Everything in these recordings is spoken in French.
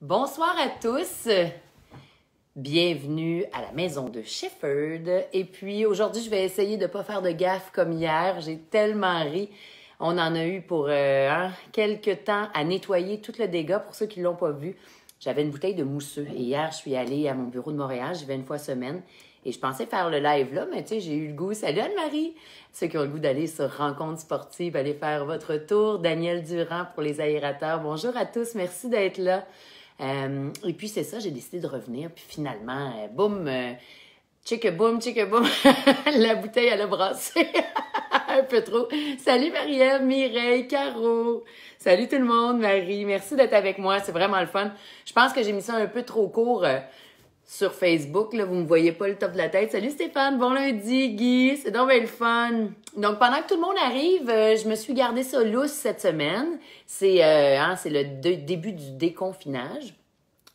Bonsoir à tous, bienvenue à la maison de Shepherd. Et puis aujourd'hui, je vais essayer de ne pas faire de gaffe comme hier. J'ai tellement ri. On en a eu pour quelques temps à nettoyer tout le dégât. Pour ceux qui ne l'ont pas vu, j'avais une bouteille de mousseux. Et hier, je suis allée à mon bureau de Montréal. J'y vais une fois semaine. Et je pensais faire le live là, mais tu sais, j'ai eu le goût. Salut Anne-Marie! Ceux qui ont le goût d'aller sur Rencontre sportive, allez faire votre tour. Daniel Durand pour les aérateurs. Bonjour à tous, merci d'être là. Et puis c'est ça, j'ai décidé de revenir. Puis finalement, boum, boum, la bouteille elle a brassé un peu trop. Salut Marie-Ève, Mireille, Caro. Salut tout le monde, Marie. Merci d'être avec moi, c'est vraiment le fun. Je pense que j'ai mis ça un peu trop court sur Facebook. Là, vous me voyez pas le top de la tête. Salut Stéphane, bon lundi, Guy. C'est donc bien le fun. Donc pendant que tout le monde arrive, je me suis gardé ça lousse cette semaine. C'est le début du déconfinage.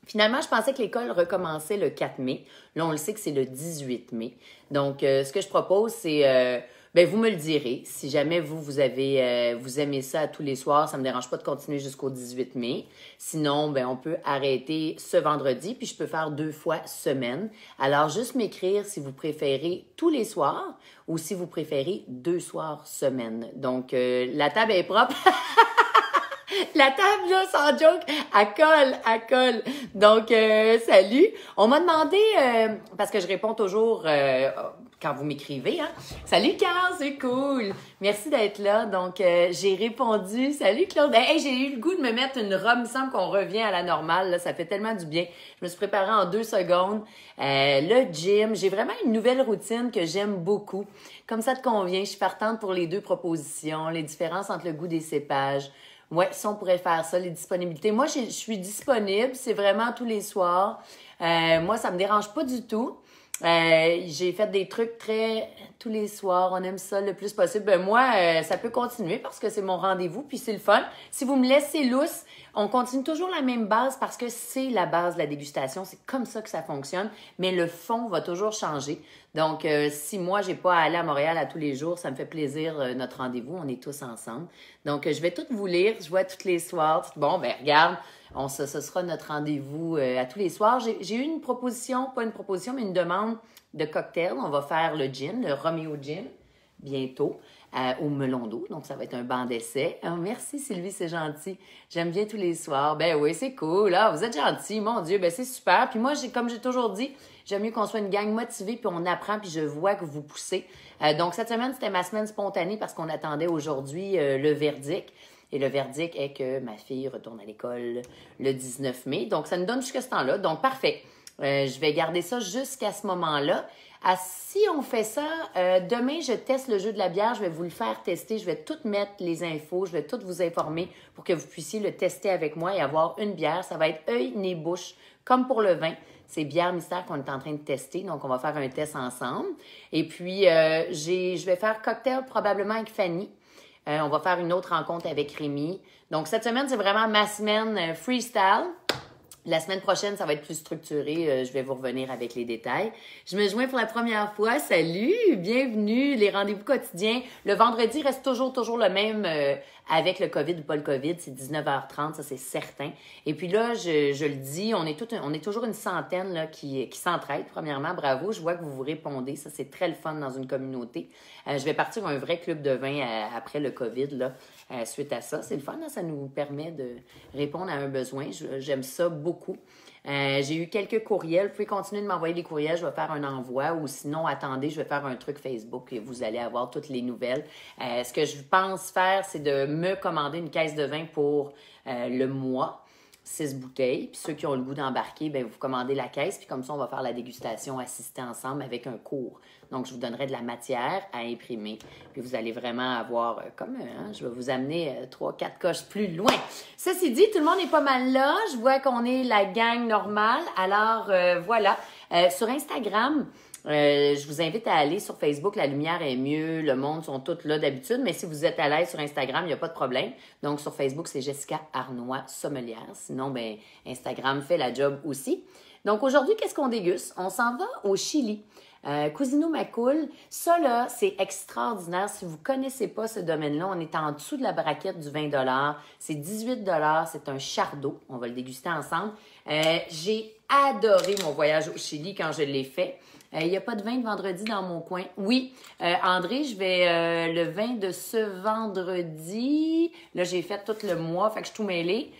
Finalement, je pensais que l'école recommençait le 4 mai. Là, on le sait que c'est le 18 mai. Donc, ce que je propose, c'est... vous me le direz. Si jamais vous aimez ça à tous les soirs, ça me dérange pas de continuer jusqu'au 18 mai. Sinon, on peut arrêter ce vendredi, puis je peux faire 2 fois semaine. Alors, juste m'écrire si vous préférez tous les soirs ou si vous préférez 2 soirs semaine. Donc, la table est propre. La table, là, sans joke, elle colle. Donc, salut. On m'a demandé, parce que je réponds toujours quand vous m'écrivez, hein. Salut, Carl, c'est cool. Merci d'être là. Donc, j'ai répondu. Salut, Claude. Hey, j'ai eu le goût de me mettre une robe. Il me semble qu'on revient à la normale. Là, ça fait tellement du bien. Je me suis préparée en 2 secondes. Le gym. J'ai vraiment une nouvelle routine que j'aime beaucoup. Comme ça te convient, je suis partante pour les 2 propositions, les différences entre le goût des cépages. Ouais, si on pourrait faire ça, les disponibilités. Moi, je suis disponible, c'est vraiment tous les soirs. Moi, ça me dérange pas du tout. J'ai fait des trucs très tous les soirs, on aime ça le plus possible. Moi, ça peut continuer parce que c'est mon rendez-vous, puis c'est le fun. Si vous me laissez lousse, on continue toujours la même base parce que c'est la base de la dégustation. C'est comme ça que ça fonctionne, mais le fond va toujours changer. Donc, si moi, j'ai pas à aller à Montréal à tous les jours, ça me fait plaisir, notre rendez-vous. On est tous ensemble. Donc, je vais tout vous lire. Je vois tous les soirs. Bon, regarde, ce sera notre rendez-vous à tous les soirs. J'ai eu une proposition, pas une proposition, mais une demande de cocktail. On va faire le gin, le Romeo Gin, bientôt, au Melon d'eau. Donc, ça va être un banc d'essai. Oh, merci Sylvie, c'est gentil. J'aime bien tous les soirs. Ben oui, c'est cool. Ah, vous êtes gentil, mon Dieu. C'est super. Puis moi, comme j'ai toujours dit, j'aime mieux qu'on soit une gang motivée, puis on apprend, puis je vois que vous poussez. Donc, cette semaine, c'était ma semaine spontanée parce qu'on attendait aujourd'hui le verdict. Et le verdict est que ma fille retourne à l'école le 19 mai. Donc, ça nous donne jusqu'à ce temps-là. Donc, parfait. Je vais garder ça jusqu'à ce moment-là. Si on fait ça, demain, je teste le jeu de la bière. Je vais vous le faire tester. Je vais tout mettre les infos. Je vais tout vous informer pour que vous puissiez le tester avec moi et avoir une bière. Ça va être œil, nez, bouche, comme pour le vin. C'est bière mystère qu'on est en train de tester. Donc, on va faire un test ensemble. Et puis, je vais faire cocktail probablement avec Fanny. On va faire une autre rencontre avec Rémi. Donc, cette semaine, c'est vraiment ma semaine freestyle. La semaine prochaine, ça va être plus structuré. Je vais vous revenir avec les détails. Je me joins pour la première fois. Salut, bienvenue, les rendez-vous quotidiens. Le vendredi reste toujours le même avec le COVID ou pas le COVID. C'est 19h30, ça c'est certain. Et puis là, je le dis, on est toujours une centaine là, qui s'entraide. Premièrement, bravo. Je vois que vous vous répondez. Ça, c'est très le fun dans une communauté. Je vais partir un vrai club de vin après le COVID là. Suite à ça. C'est le fun, hein? Ça nous permet de répondre à un besoin. J'aime ça beaucoup. J'ai eu quelques courriels. Vous pouvez continuer de m'envoyer des courriels. Je vais faire un envoi ou sinon, attendez, je vais faire un truc Facebook et vous allez avoir toutes les nouvelles. Ce que je pense faire, c'est de me commander une caisse de vin pour le mois. 6 bouteilles. Puis ceux qui ont le goût d'embarquer, vous commandez la caisse. Puis comme ça, on va faire la dégustation assistée ensemble avec un cours. Donc, je vous donnerai de la matière à imprimer. Puis vous allez vraiment avoir, je vais vous amener 3-4 coches plus loin. Ceci dit, tout le monde est pas mal là. Je vois qu'on est la gang normale. Alors, voilà. Sur Instagram, je vous invite à aller sur Facebook. La lumière est mieux. Le monde sont tous là d'habitude. Mais si vous êtes à l'aise sur Instagram, il n'y a pas de problème. Donc, sur Facebook, c'est Jessica Arnois Sommelière. Sinon, Instagram fait la job aussi. Donc, aujourd'hui, qu'est-ce qu'on déguste? On s'en va au Chili. Cousino Macoul, ça là, c'est extraordinaire. Si vous ne connaissez pas ce domaine-là, on est en dessous de la braquette du 20 $. C'est 18 $. C'est un chardot. On va le déguster ensemble. J'ai adoré mon voyage au Chili quand je l'ai fait. Il n'y a pas de vin de vendredi dans mon coin. Oui, André, je vais le vin de ce vendredi. Là, j'ai fait tout le mois, fait que je suis tout mêlé.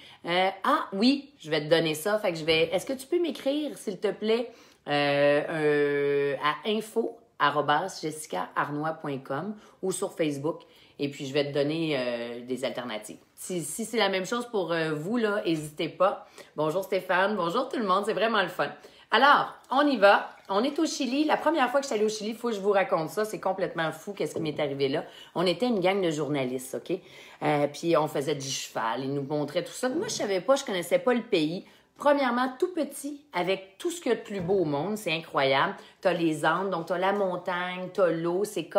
Oui, je vais te donner ça. Fait que je vais. Est-ce que tu peux m'écrire, s'il te plaît, à info@jessicaarnois.com ou sur Facebook. Et puis, je vais te donner des alternatives. Si c'est la même chose pour vous, là, n'hésitez pas. Bonjour Stéphane, bonjour tout le monde, c'est vraiment le fun. Alors, on y va. On est au Chili. La première fois que je suis allée au Chili, il faut que je vous raconte ça. C'est complètement fou qu'est-ce qui m'est arrivé là. On était une gang de journalistes, OK? Puis on faisait du cheval. Ils nous montraient tout ça. Moi, je savais pas, je connaissais pas le pays. Premièrement, tout petit, avec tout ce qu'il y a de plus beau au monde. C'est incroyable. Tu as les Andes, donc tu as la montagne, tu as l'eau. C'est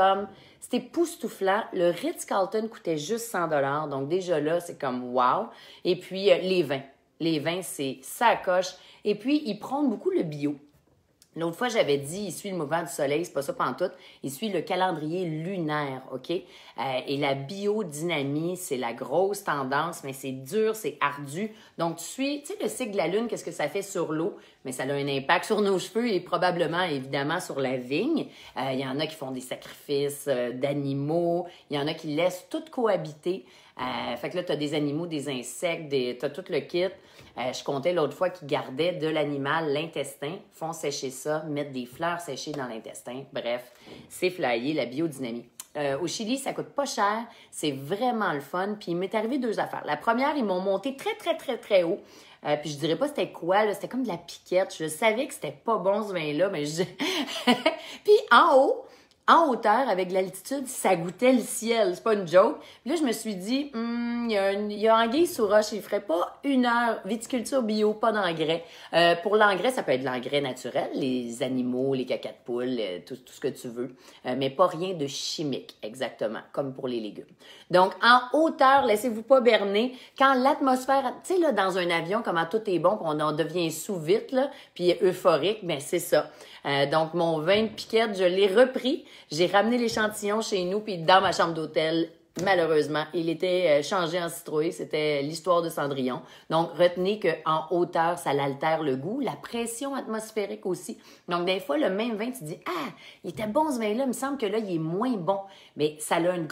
époustouflant. Le Ritz-Carlton coûtait juste 100 $. Donc déjà là, c'est comme wow. Et puis, les vins. Les vins, c'est ça coche. Et puis, ils prônent beaucoup le bio. L'autre fois, j'avais dit, il suit le mouvement du soleil, c'est pas ça pantoute, il suit le calendrier lunaire, OK? Et la biodynamie, c'est la grosse tendance, mais c'est dur, c'est ardu. Donc, tu sais, le cycle de la lune, qu'est-ce que ça fait sur l'eau? Mais ça a un impact sur nos cheveux et probablement, évidemment, sur la vigne. Il y en a qui font des sacrifices d'animaux, il y en a qui laissent tout cohabiter. Fait que là, tu as des animaux, des insectes, tu as tout le kit. Je comptais l'autre fois qu'ils gardaient de l'animal l'intestin, font sécher ça, mettent des fleurs séchées dans l'intestin. Bref, c'est flyé, la biodynamie. Au Chili, ça coûte pas cher, c'est vraiment le fun. Puis il m'est arrivé deux affaires. La première, ils m'ont monté très, très, très, très haut. Puis je dirais pas c'était quoi, là, c'était comme de la piquette. Je savais que c'était pas bon ce vin-là, mais je... Puis en haut, en hauteur, avec l'altitude, ça goûtait le ciel. C'est pas une joke. Puis là, je me suis dit, il y a anguille sous roche. Il ferait pas 1 heure. Viticulture bio, pas d'engrais. Pour l'engrais, ça peut être de l'engrais naturel, les animaux, les caca de poule, tout ce que tu veux. Mais pas rien de chimique, exactement, comme pour les légumes. Donc, en hauteur, laissez-vous pas berner. Quand l'atmosphère, tu sais, là, dans un avion, comment tout est bon, puis on en devient sous vite, là, puis euphorique, mais c'est ça. Donc, mon vin de piquette, je l'ai repris. J'ai ramené l'échantillon chez nous, puis dans ma chambre d'hôtel, malheureusement, il était changé en citrouille. C'était l'histoire de Cendrillon. Donc, retenez qu'en hauteur, ça l'altère le goût. La pression atmosphérique aussi. Donc, des fois, le même vin, tu te dis, il était bon ce vin-là, il me semble que là, il est moins bon. Mais ça a un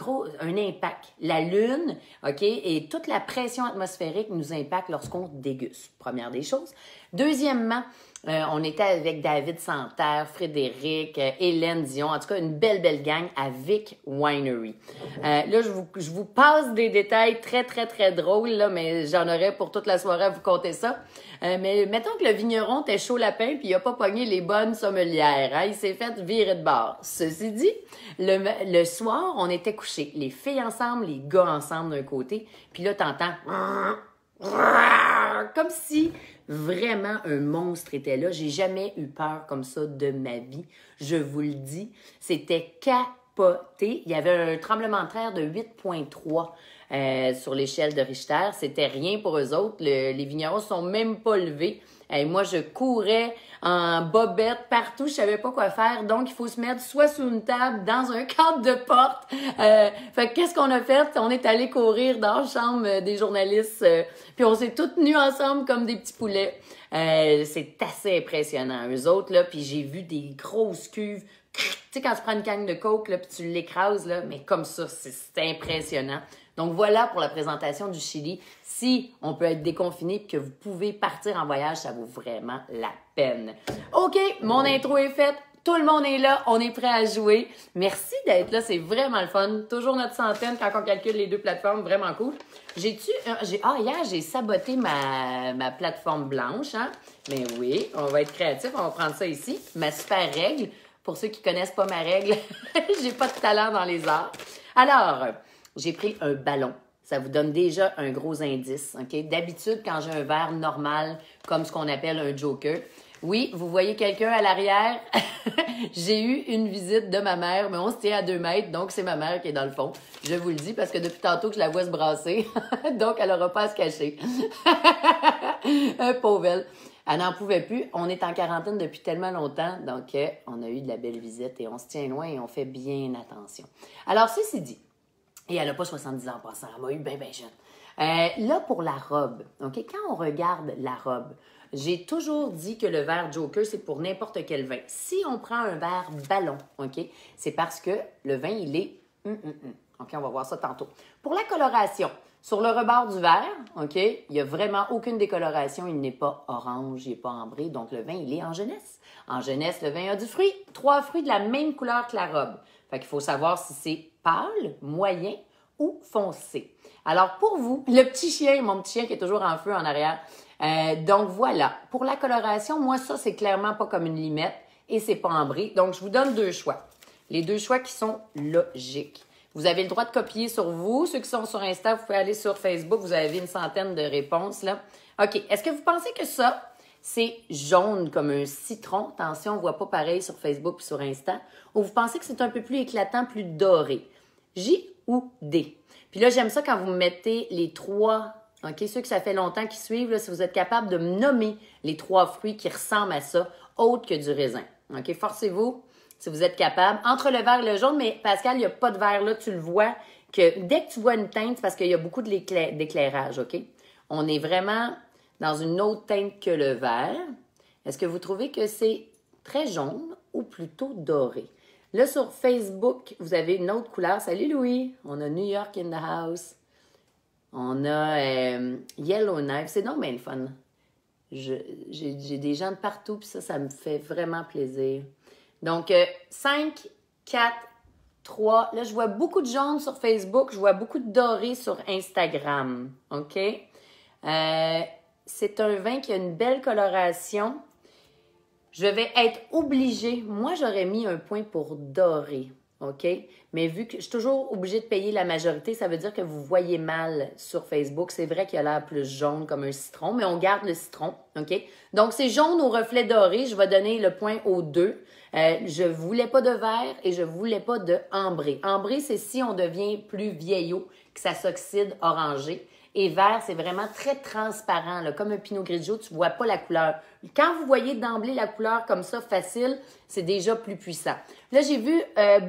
impact. La lune, OK, et toute la pression atmosphérique nous impacte lorsqu'on déguste. Première des choses. Deuxièmement, on était avec David Santerre, Frédéric, Hélène Dion, en tout cas une belle, belle gang à Vic Winery. Là, je vous passe des détails très, très, très drôles, là, mais j'en aurais pour toute la soirée à vous conter ça. Mais mettons que le vigneron était chaud lapin puis il a pas pogné les bonnes sommelières. Hein? Il s'est fait virer de bord. Ceci dit, le soir, on était couchés. Les filles ensemble, les gars ensemble d'un côté. Puis là, t'entends... Comme si vraiment un monstre était là. J'ai jamais eu peur comme ça de ma vie. Je vous le dis. C'était capoté. Il y avait un tremblement de terre de 8,3 sur l'échelle de Richter. C'était rien pour eux autres. Les vignerons ne sont même pas levés. Et moi, je courais en bobette partout, je savais pas quoi faire. Donc, il faut se mettre soit sous une table, dans un cadre de porte. Fait que qu'est-ce qu'on a fait? On est allé courir dans la chambre des journalistes. Puis on s'est tous tenus ensemble comme des petits poulets. C'est assez impressionnant. Eux autres, là, puis j'ai vu des grosses cuves. Tu sais, quand tu prends une canne de coke, là, puis tu l'écrases, là, mais comme ça, c'est impressionnant. Donc, voilà pour la présentation du Chili. Si on peut être déconfiné et que vous pouvez partir en voyage, ça vaut vraiment la peine. OK, mon intro est faite. Tout le monde est là. On est prêt à jouer. Merci d'être là. C'est vraiment le fun. Toujours notre centaine quand on calcule les deux plateformes. Vraiment cool. Hier, j'ai saboté ma plateforme blanche. Hein? Mais oui, on va être créatif. On va prendre ça ici. Ma super règle. Pour ceux qui connaissent pas ma règle, j'ai pas de talent dans les arts. Alors, j'ai pris un ballon. Ça vous donne déjà un gros indice. OK? D'habitude, quand j'ai un verre normal, comme ce qu'on appelle un joker, oui, vous voyez quelqu'un à l'arrière. J'ai eu une visite de ma mère, mais on se tient à 2 mètres, donc c'est ma mère qui est dans le fond. Je vous le dis parce que depuis tantôt que je la vois se brasser, donc elle n'aura pas à se cacher. Pauvre elle. Elle n'en pouvait plus. On est en quarantaine depuis tellement longtemps, donc on a eu de la belle visite et on se tient loin et on fait bien attention. Alors, ceci dit, et elle n'a pas 70 ans en passant, elle m'a eu bien, bien jeune. Là, pour la robe, OK? Quand on regarde la robe, j'ai toujours dit que le verre Joker, c'est pour n'importe quel vin. Si on prend un verre ballon, OK? C'est parce que le vin, il est... OK, on va voir ça tantôt. Pour la coloration, sur le rebord du verre, OK, il n'y a vraiment aucune décoloration. Il n'est pas orange, il n'est pas ambré. Donc, le vin, il est en jeunesse. En jeunesse, le vin a du fruit. 3 fruits de la même couleur que la robe. Fait qu'il faut savoir si c'est pâle, moyen ou foncé. Alors, pour vous, le petit chien, mon petit chien qui est toujours en feu en arrière. Donc, voilà. Pour la coloration, moi, ça, c'est clairement pas comme une limette et c'est pas ambré. Donc, je vous donne 2 choix. Les 2 choix qui sont logiques. Vous avez le droit de copier sur vous. Ceux qui sont sur Insta, vous pouvez aller sur Facebook. Vous avez une centaine de réponses, là. OK. Est-ce que vous pensez que ça, c'est jaune comme un citron? Attention, on ne voit pas pareil sur Facebook et sur Insta. Ou vous pensez que c'est un peu plus éclatant, plus doré? J ou D? Puis là, j'aime ça quand vous mettez les 3, OK? Ceux que ça fait longtemps qui suivent, là, si vous êtes capable de me nommer les 3 fruits qui ressemblent à ça, autres que du raisin. OK? Forcez-vous. Si vous êtes capable. Entre le vert et le jaune, mais Pascal, il n'y a pas de vert là, tu le vois, que dès que tu vois une teinte, c'est parce qu'il y a beaucoup d'éclairage, OK? On est vraiment dans une autre teinte que le vert. Est-ce que vous trouvez que c'est très jaune ou plutôt doré? Là, sur Facebook, vous avez une autre couleur. Salut Louis! On a New York in the house. On a Yellowknife. C'est donc bien le fun. J'ai des gens de partout, puis ça me fait vraiment plaisir. Donc, 5, 4, 3. Là, je vois beaucoup de jaune sur Facebook. Je vois beaucoup de doré sur Instagram. OK? C'est un vin qui a une belle coloration. Je vais être obligée. Moi, j'aurais mis un point pour doré. OK? Mais vu que je suis toujours obligée de payer la majorité, ça veut dire que vous voyez mal sur Facebook. C'est vrai qu'il a l'air plus jaune comme un citron, mais on garde le citron. OK? Donc, c'est jaune au reflet doré. Je vais donner le point aux 2. Je voulais pas de vert et je voulais pas de ambré. Ambré, c'est si on devient plus vieillot, que ça s'oxyde orangé. Et vert, c'est vraiment très transparent, là, comme un Pinot Grigio, tu vois pas la couleur. Quand vous voyez d'emblée la couleur comme ça, facile, c'est déjà plus puissant. Là, j'ai vu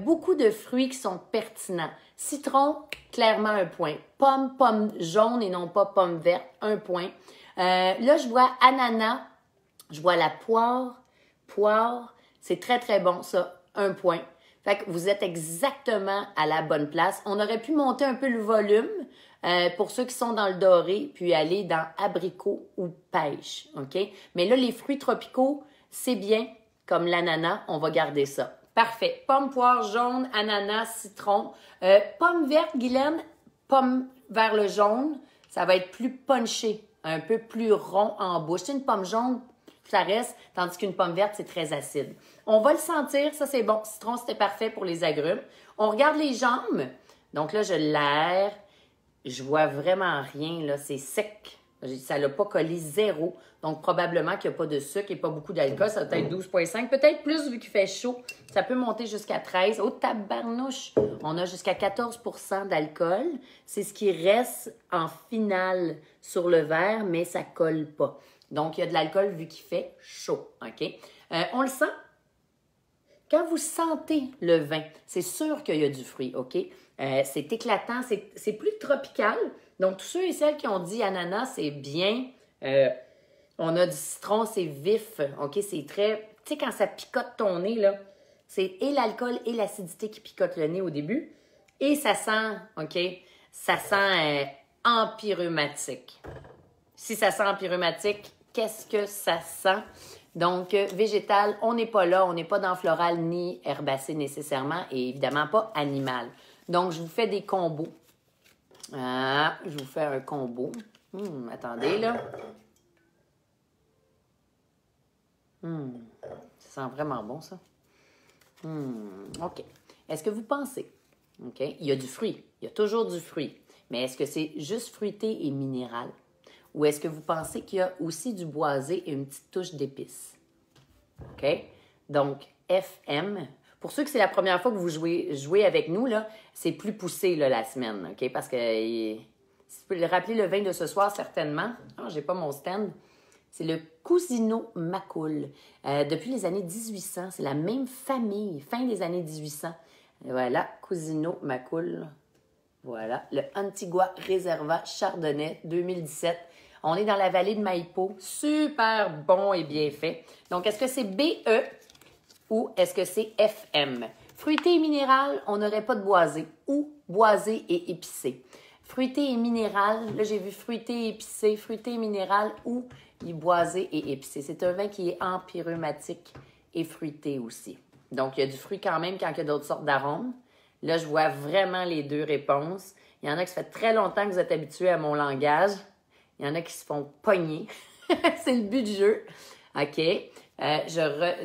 beaucoup de fruits qui sont pertinents. Citron, clairement un point. Pomme jaune et non pas pomme verte, un point. Là, je vois ananas, je vois la poire. C'est très, très bon, ça. Un point. Fait que vous êtes exactement à la bonne place. On aurait pu monter un peu le volume pour ceux qui sont dans le doré, puis aller dans abricot ou pêche, OK? Mais là, les fruits tropicaux, c'est bien, comme l'ananas, on va garder ça. Parfait. Pomme, poire, jaune, ananas, citron. Pomme verte, Guylaine, pomme vers le jaune, ça va être plus punché, un peu plus rond en bouche. C'est une pomme jaune, ça reste, tandis qu'une pomme verte, c'est très acide. On va le sentir, ça c'est bon. Citron, c'était parfait pour les agrumes. On regarde les jambes. Donc là, je l'aère. Je vois vraiment rien, là. C'est sec. Ça l'a pas collé, zéro. Donc, probablement qu'il n'y a pas de sucre et pas beaucoup d'alcool. Ça doit être 12,5. Peut-être plus vu qu'il fait chaud. Ça peut monter jusqu'à 13. Oh, tabarnouche! On a jusqu'à 14 % d'alcool. C'est ce qui reste en finale sur le verre, mais ça colle pas. Donc, il y a de l'alcool vu qu'il fait chaud. OK? On le sent? Quand vous sentez le vin, c'est sûr qu'il y a du fruit, OK? C'est éclatant, c'est plus tropical. Donc, tous ceux et celles qui ont dit ananas, c'est bien. On a du citron, c'est vif, OK? C'est très... Tu sais, quand ça picote ton nez, là, c'est et l'alcool et l'acidité qui picotent le nez au début. Et ça sent, OK? Ça sent empyréumatique. Si ça sent empyréumatique, qu'est-ce que ça sent? Donc, végétal, on n'est pas là, on n'est pas dans floral ni herbacé nécessairement et évidemment pas animal. Donc, je vous fais des combos. Je vous fais un combo. Attendez, là. Ça sent vraiment bon, ça. OK. Est-ce que vous pensez, OK, il y a du fruit, il y a toujours du fruit, mais est-ce que c'est juste fruité et minéral? Ou est-ce que vous pensez qu'il y a aussi du boisé et une petite touche d'épices? OK? Donc, FM. Pour ceux que c'est la première fois que vous jouez avec nous, là, c'est plus poussé là, la semaine, OK? Parce que, si vous pouvez rappeler le vin de ce soir, certainement. Ah, j'ai pas mon stand. C'est le Cousineau Macul. Depuis les années 1800, c'est la même famille, fin des années 1800. Voilà, Cousineau Macul. Voilà, le Antigua Reserva Chardonnay 2017. On est dans la vallée de Maipo. Super bon et bien fait. Donc, est-ce que c'est BE ou est-ce que c'est FM? Fruité et minéral, on n'aurait pas de boisé ou boisé et épicé. Fruité et minéral, là j'ai vu fruité et épicé, fruité et minéral ou boisé et épicé. C'est un vin qui est empyrématique et fruité aussi. Donc, il y a du fruit quand même quand il y a d'autres sortes d'arômes. Là, je vois vraiment les deux réponses. Il y en a qui ça fait très longtemps que vous êtes habitués à mon langage. Il y en a qui se font pogner. C'est le but du jeu. OK.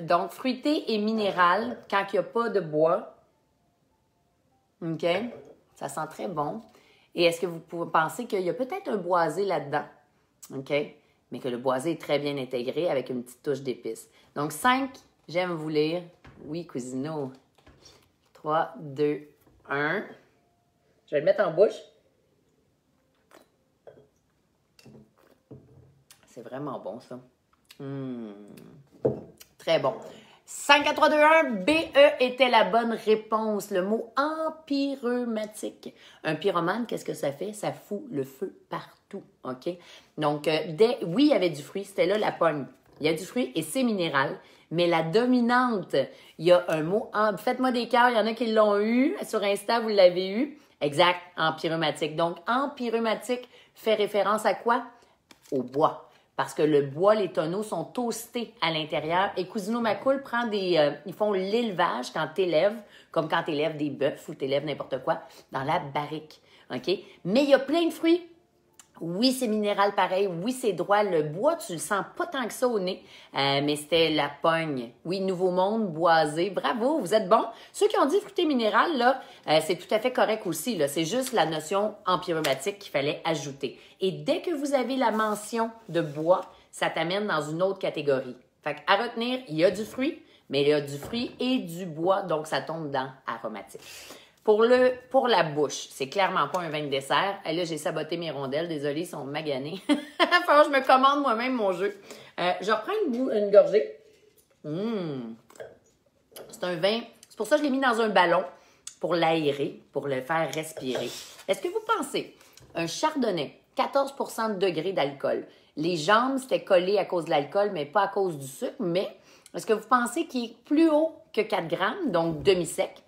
Donc, fruité et minéral, quand il n'y a pas de bois. OK. Ça sent très bon. Et est-ce que vous pensez qu'il y a peut-être un boisé là-dedans? OK. Mais que le boisé est très bien intégré avec une petite touche d'épices. Donc, 5, j'aime vous lire. Oui, Cousineau. 3, 2, 1. Je vais le mettre en bouche. C'est vraiment bon, ça. Très bon. 5, 4, 3, 2, 1. BE était la bonne réponse. Le mot empyreumatique. Un pyromane, qu'est-ce que ça fait? Ça fout le feu partout. OK? Donc, oui, il y avait du fruit. C'était là la pogne. Il y a du fruit et c'est minéral. Mais la dominante, il y a un mot. Faites-moi des cœurs. Il y en a qui l'ont eu. Sur Insta, vous l'avez eu. Exact. Empyreumatique. Donc, empyreumatique fait référence à quoi? Au bois. Parce que le bois, les tonneaux sont toastés à l'intérieur. Et Cousineau Macul prend ils font l'élevage quand tu élèves, comme quand tu élèves des bœufs ou tu élèves n'importe quoi, dans la barrique. OK? Mais il y a plein de fruits. Oui, c'est minéral pareil. Oui, c'est droit. Le bois, tu le sens pas tant que ça au nez. Mais c'était la pogne. Oui, Nouveau Monde, boisé. Bravo, vous êtes bons. Ceux qui ont dit fruité minéral, là, c'est tout à fait correct aussi. Là. C'est juste la notion empyreumatique qu'il fallait ajouter. Et dès que vous avez la mention de bois, ça t'amène dans une autre catégorie. Fait qu'à retenir, il y a du fruit, mais il y a du fruit et du bois, donc ça tombe dans aromatique. Pour la bouche, c'est clairement pas un vin de dessert. Et là, j'ai saboté mes rondelles. Désolée, ils sont maganés. Enfin, je me commande moi-même mon jeu. Je reprends une gorgée. C'est un vin. C'est pour ça que je l'ai mis dans un ballon pour l'aérer, pour le faire respirer. Est-ce que vous pensez un chardonnay, 14 de degré d'alcool? Les jambes, c'était collé à cause de l'alcool, mais pas à cause du sucre. Mais est-ce que vous pensez qu'il est plus haut que 4 grammes, donc demi-sec?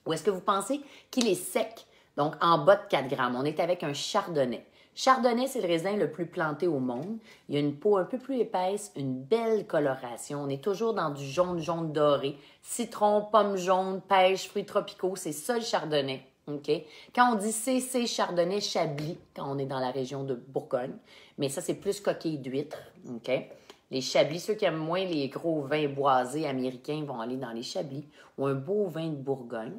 Ou est-ce que vous pensez qu'il est sec, donc en bas de 4 grammes? On est avec un chardonnay. Chardonnay, c'est le raisin le plus planté au monde. Il y a une peau un peu plus épaisse, une belle coloration. On est toujours dans du jaune doré. Citron, pomme jaune, pêche, fruits tropicaux, c'est ça le chardonnay. Okay? Quand on dit CC Chardonnay Chablis, quand on est dans la région de Bourgogne, mais ça, c'est plus coquille d'huître. Okay? Les Chablis, ceux qui aiment moins les gros vins boisés américains vont aller dans les Chablis ou un beau vin de Bourgogne.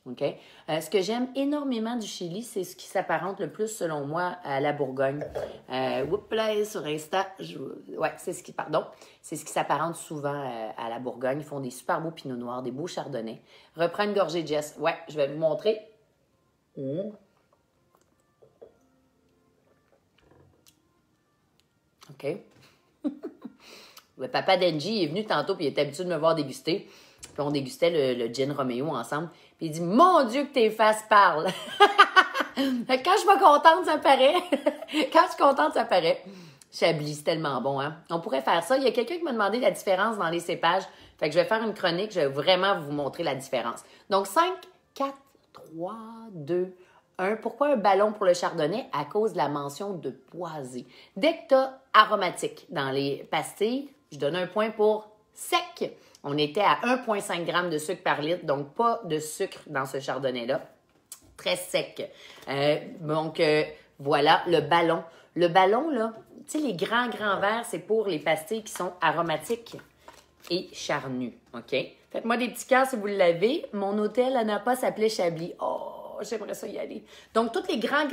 Okay? Ce que j'aime énormément du Chili, c'est ce qui s'apparente le plus, selon moi, à la Bourgogne. Là, sur Insta, c'est ce qui s'apparente souvent à la Bourgogne. Ils font des super beaux pinots noirs, des beaux chardonnays. Reprends une gorgée, Jess. Ouais, je vais vous montrer. OK. Le papa d'Angie est venu tantôt, puis il était habitué de me voir déguster. Puis on dégustait le gin Romeo ensemble. Puis il dit « Mon Dieu que tes faces parlent! » Quand je suis pas contente, ça paraît. Quand je suis contente, ça paraît. Chablis, c'est tellement bon, hein? On pourrait faire ça. Il y a quelqu'un qui m'a demandé la différence dans les cépages. Fait que je vais faire une chronique. Je vais vraiment vous montrer la différence. Donc, 5, 4, 3, 2, 1. Pourquoi un ballon pour le chardonnay? À cause de la mention de boisé. Dès que tu as aromatique dans les pastilles, je donne un point pour sec. On était à 1,5 g de sucre par litre, donc pas de sucre dans ce chardonnay-là. Très sec. Voilà, le ballon. Le ballon, là, tu sais, les grands verres, c'est pour les pastilles qui sont aromatiques et charnues. OK? Faites-moi des petits cœurs si vous l'avez. Mon hôtel à Napa s'appelait Chablis. Oh, j'aimerais ça y aller. Donc, tous les grands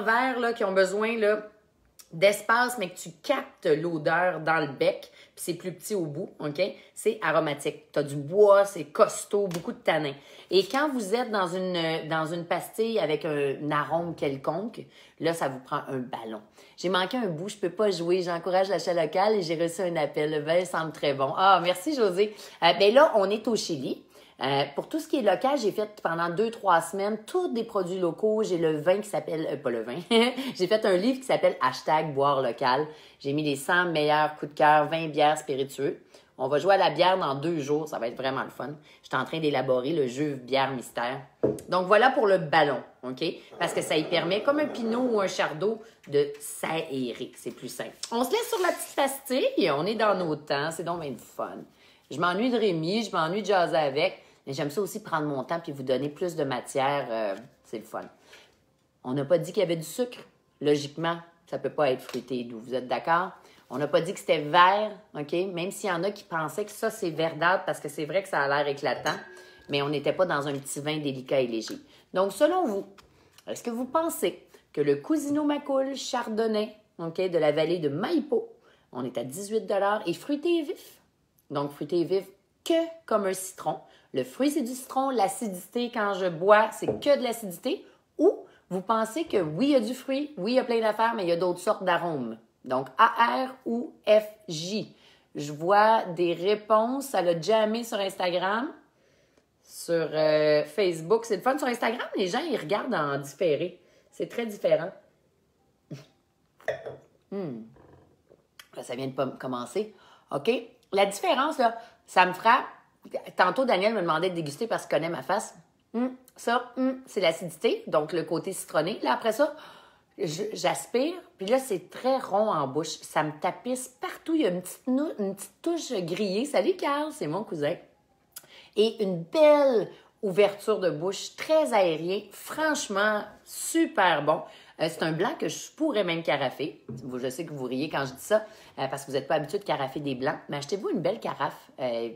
verres là, qui ont besoin là, d'espace, mais que tu captes l'odeur dans le bec, puis c'est plus petit au bout, OK? C'est aromatique. Tu as du bois, c'est costaud, beaucoup de tanins. Et quand vous êtes dans une pastille avec un arôme quelconque, là, ça vous prend un ballon. J'ai manqué un bout, je peux pas jouer. J'encourage l'achat local et j'ai reçu un appel. Le vin semble très bon. Ah, merci, José. Ben là, on est au Chili. Pour tout ce qui est local, j'ai fait pendant 2-3 semaines tous des produits locaux. J'ai le vin qui s'appelle... pas le vin. J'ai fait un livre qui s'appelle # boire local. J'ai mis les 100 meilleurs coups de cœur, 20 bières spiritueux. On va jouer à la bière dans 2 jours. Ça va être vraiment le fun. Je suis en train d'élaborer le jeu bière mystère. Donc, voilà pour le ballon, OK? Parce que ça y permet, comme un pinot ou un chardot, de s'aérer. C'est plus simple. On se laisse sur la petite pastille. On est dans nos temps. C'est donc bien du fun. Je m'ennuie de Rémi. Je m'ennuie de jaser avec. Mais j'aime ça aussi prendre mon temps puis vous donner plus de matière. C'est le fun. On n'a pas dit qu'il y avait du sucre. Logiquement, ça ne peut pas être fruité et doux. Vous êtes d'accord? On n'a pas dit que c'était vert, OK? Même s'il y en a qui pensaient que ça, c'est verdâtre parce que c'est vrai que ça a l'air éclatant, mais on n'était pas dans un petit vin délicat et léger. Donc, selon vous, est-ce que vous pensez que le Cousineau Macul Chardonnay, OK, de la vallée de Maipo, on est à 18 $ et fruité et vif? Donc, fruité et vif que comme un citron. Le fruit, c'est du citron. L'acidité, quand je bois, c'est que de l'acidité. Ou vous pensez que oui, il y a du fruit, oui, il y a plein d'affaires, mais il y a d'autres sortes d'arômes. Donc, AR ou FJ. Je vois des réponses. Ça l'a jammé sur Instagram, sur Facebook. C'est le fun. Sur Instagram, les gens, ils regardent en différé. C'est très différent. Là, ça vient de commencer. OK? La différence, là, ça me frappe. Tantôt, Daniel me demandait de déguster parce qu'il connaît ma face. C'est l'acidité, donc le côté citronné. Là, après ça, j'aspire, puis là, c'est très rond en bouche. Ça me tapisse partout. Il y a une petite touche grillée. Salut, Carl, c'est mon cousin. Et une belle ouverture de bouche, très aérien. Franchement, super bon. C'est un blanc que je pourrais même carafer. Je sais que vous riez quand je dis ça, parce que vous n'êtes pas habitué de carafer des blancs. Mais achetez-vous une belle carafe.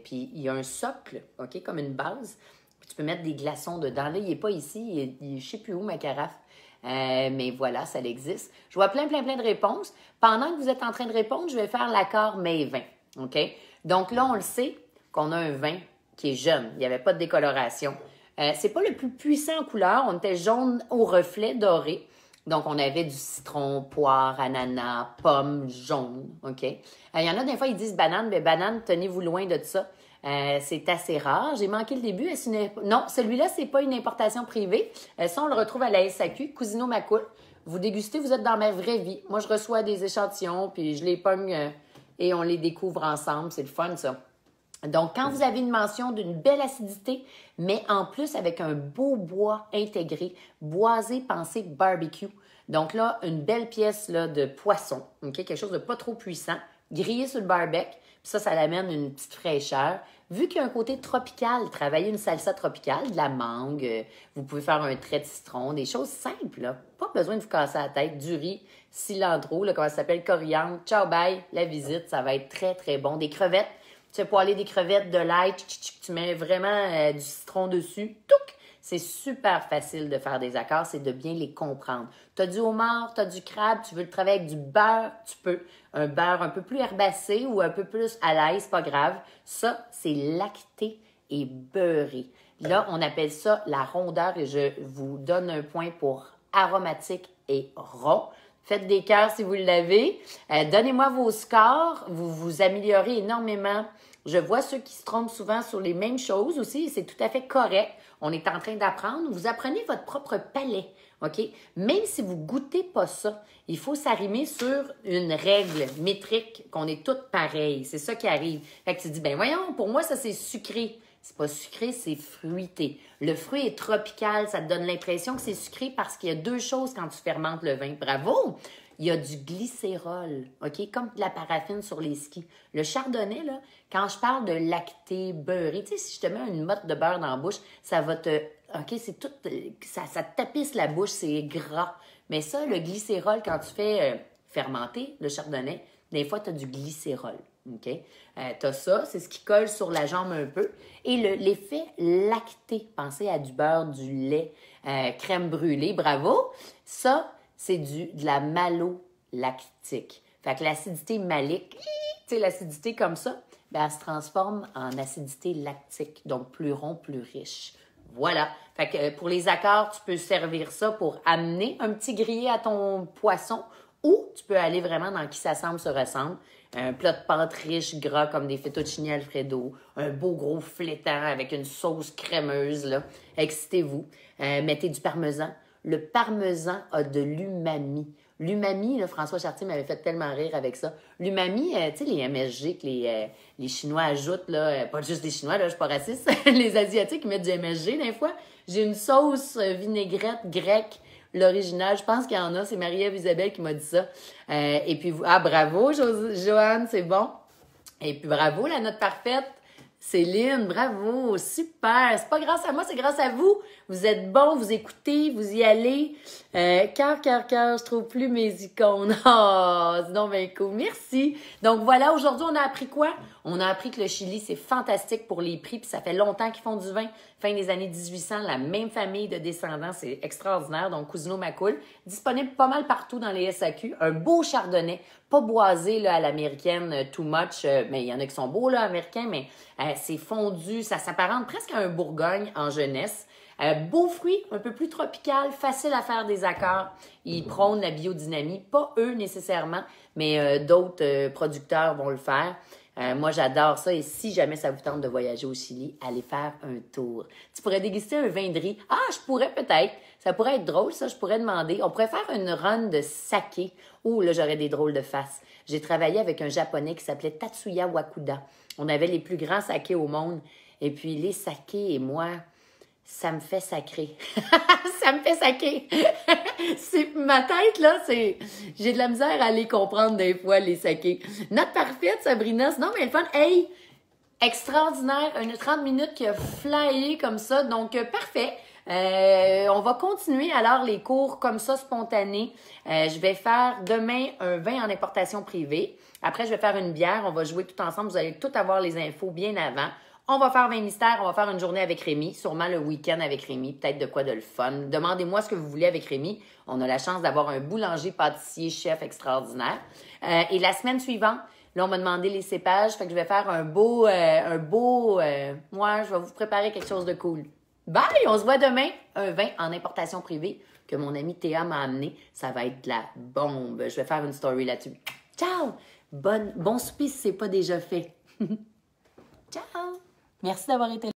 Puis il y a un socle, OK, comme une base. Puis tu peux mettre des glaçons dedans. Là, il n'est pas ici. Je ne sais plus où ma carafe. Mais voilà, ça existe. Je vois plein de réponses. Pendant que vous êtes en train de répondre, je vais faire l'accord mets vin. OK? Donc là, on le sait qu'on a un vin qui est jeune. Il n'y avait pas de décoloration. C'est pas le plus puissant en couleur. On était jaune au reflet doré. Donc, on avait du citron, poire, ananas, pomme, jaune, OK? Il y en a des fois, ils disent banane, mais banane, tenez-vous loin de ça. C'est assez rare. J'ai manqué le début. Non, celui-là, c'est pas une importation privée. Ça, on le retrouve à la SAQ, Cousineau Macul. Vous dégustez, vous êtes dans ma vraie vie. Moi, je reçois des échantillons, puis je les pogne et on les découvre ensemble. C'est le fun, ça. Donc, quand vous avez une mention d'une belle acidité, mais en plus avec un beau bois intégré, boisé, pensez barbecue. Donc là, une belle pièce là, de poisson, ok, quelque chose de pas trop puissant, grillé sur le barbecue, puis ça l'amène une petite fraîcheur. Vu qu'il y a un côté tropical, travaillez une salsa tropicale, de la mangue, vous pouvez faire un trait de citron, des choses simples, là. Pas besoin de vous casser la tête, du riz, cilantro, là, comment ça s'appelle, coriandre, ciao bye, la visite, ça va être très bon. Des crevettes. Tu fais poêler des crevettes, de l'ail, tu mets vraiment du citron dessus. Touc! C'est super facile de faire des accords, c'est de bien les comprendre. Tu as du homard, tu as du crabe, tu veux le travailler avec du beurre, tu peux. Un beurre un peu plus herbacé ou un peu plus à l'ail, c'est pas grave. Ça, c'est lacté et beurré. Là, on appelle ça la rondeur et je vous donne un point pour aromatique et rond. Faites des cœurs si vous l'avez. Donnez-moi vos scores. Vous vous améliorez énormément. Je vois ceux qui se trompent souvent sur les mêmes choses aussi. Et c'est tout à fait correct. On est en train d'apprendre. Vous apprenez votre propre palais. OK? Même si vous goûtez pas ça, il faut s'arrimer sur une règle métrique qu'on est toutes pareilles. C'est ça qui arrive. Fait que tu dis, ben voyons, pour moi, ça c'est sucré. C'est pas sucré, c'est fruité. Le fruit est tropical, ça te donne l'impression que c'est sucré parce qu'il y a 2 choses quand tu fermentes le vin. Bravo! Il y a du glycérol, OK? Comme de la paraffine sur les skis. Le chardonnay, là, quand je parle de lacté, beurré, tu sais, si je te mets une motte de beurre dans la bouche, ça va te... OK, c'est tout... Ça te tapisse la bouche, c'est gras. Mais ça, le glycérol, quand tu fais fermenter le chardonnay, des fois, tu as du glycérol. OK? Tu as ça, c'est ce qui colle sur la jambe un peu. Et l'effet lacté, pensez à du beurre, du lait, crème brûlée, bravo. Ça, c'est de la lactique. Fait que l'acidité malique, tu sais, l'acidité comme ça, ben, elle se transforme en acidité lactique, donc plus rond, plus riche. Voilà. Fait que pour les accords, tu peux servir ça pour amener un petit grillé à ton poisson ou tu peux aller vraiment dans qui s'assemble se ressemble. Un plat de pâte riche, gras comme des fettuccini Alfredo, un beau gros flétan avec une sauce crémeuse, là. Excitez-vous. Mettez du parmesan. Le parmesan a de l'umami. L'umami, là, François Chartier m'avait fait tellement rire avec ça. L'umami, tu sais, les MSG que les Chinois ajoutent, là, pas juste les Chinois, là, je suis pas raciste, les Asiatiques, ils mettent du MSG des fois. J'ai une sauce vinaigrette grecque, l'original, je pense qu'il y en a, c'est Marie-Ève Isabelle qui m'a dit ça. Et puis, bravo, Joanne, c'est bon. Et puis, bravo, la note parfaite. Céline, bravo, super. C'est pas grâce à moi, c'est grâce à vous. Vous êtes bon, vous écoutez, vous y allez. Cœur, je trouve plus mes icônes. Oh, c'est donc bien cool. Merci. Donc voilà, aujourd'hui, on a appris quoi? On a appris que le Chili, c'est fantastique pour les prix, puis ça fait longtemps qu'ils font du vin. Fin des années 1800, la même famille de descendants, c'est extraordinaire. Donc, Cousineau Macul, disponible pas mal partout dans les SAQ. Un beau chardonnay, pas boisé là, à l'américaine, too much, mais il y en a qui sont beaux, là, américains, mais c'est fondu, ça s'apparente presque à un Bourgogne en jeunesse. Beau fruit, un peu plus tropical, facile à faire des accords. Ils prônent la biodynamie, pas eux nécessairement, mais d'autres producteurs vont le faire. Moi, j'adore ça et si jamais ça vous tente de voyager au Chili, allez faire un tour. Tu pourrais déguster un vin de riz. Ah, je pourrais peut-être. Ça pourrait être drôle, ça, je pourrais demander. On pourrait faire une run de saké. Ouh, là, j'aurais des drôles de faces. J'ai travaillé avec un Japonais qui s'appelait Tatsuya Wakuda. On avait les plus grands sakés au monde. Et puis, les sakés et moi, ça me fait sacrer. Ça me fait saquer. C'est ma tête, là, c'est... J'ai de la misère à les comprendre des fois, les sakés. Note parfaite, Sabrina. Sinon, mais le fun. Hey! Extraordinaire. Une 30 minutes qui a flyé comme ça. Donc, parfait. On va continuer alors les cours comme ça, spontanés. Je vais faire demain un vin en importation privée. Après, je vais faire une bière. On va jouer tout ensemble. Vous allez tout avoir les infos bien avant. On va faire 20 mystères, on va faire une journée avec Rémi, sûrement le week-end avec Rémi, peut-être de quoi de le fun. Demandez-moi ce que vous voulez avec Rémi. On a la chance d'avoir un boulanger, pâtissier, chef extraordinaire. Et la semaine suivante, là, on m'a demandé les cépages, fait que je vais faire moi, je vais vous préparer quelque chose de cool. Bye! On se voit demain. Un vin en importation privée que mon ami Théa m'a amené. Ça va être de la bombe. Je vais faire une story là-dessus. Ciao! Bon souper si c'est pas déjà fait. Ciao! Merci d'avoir été là.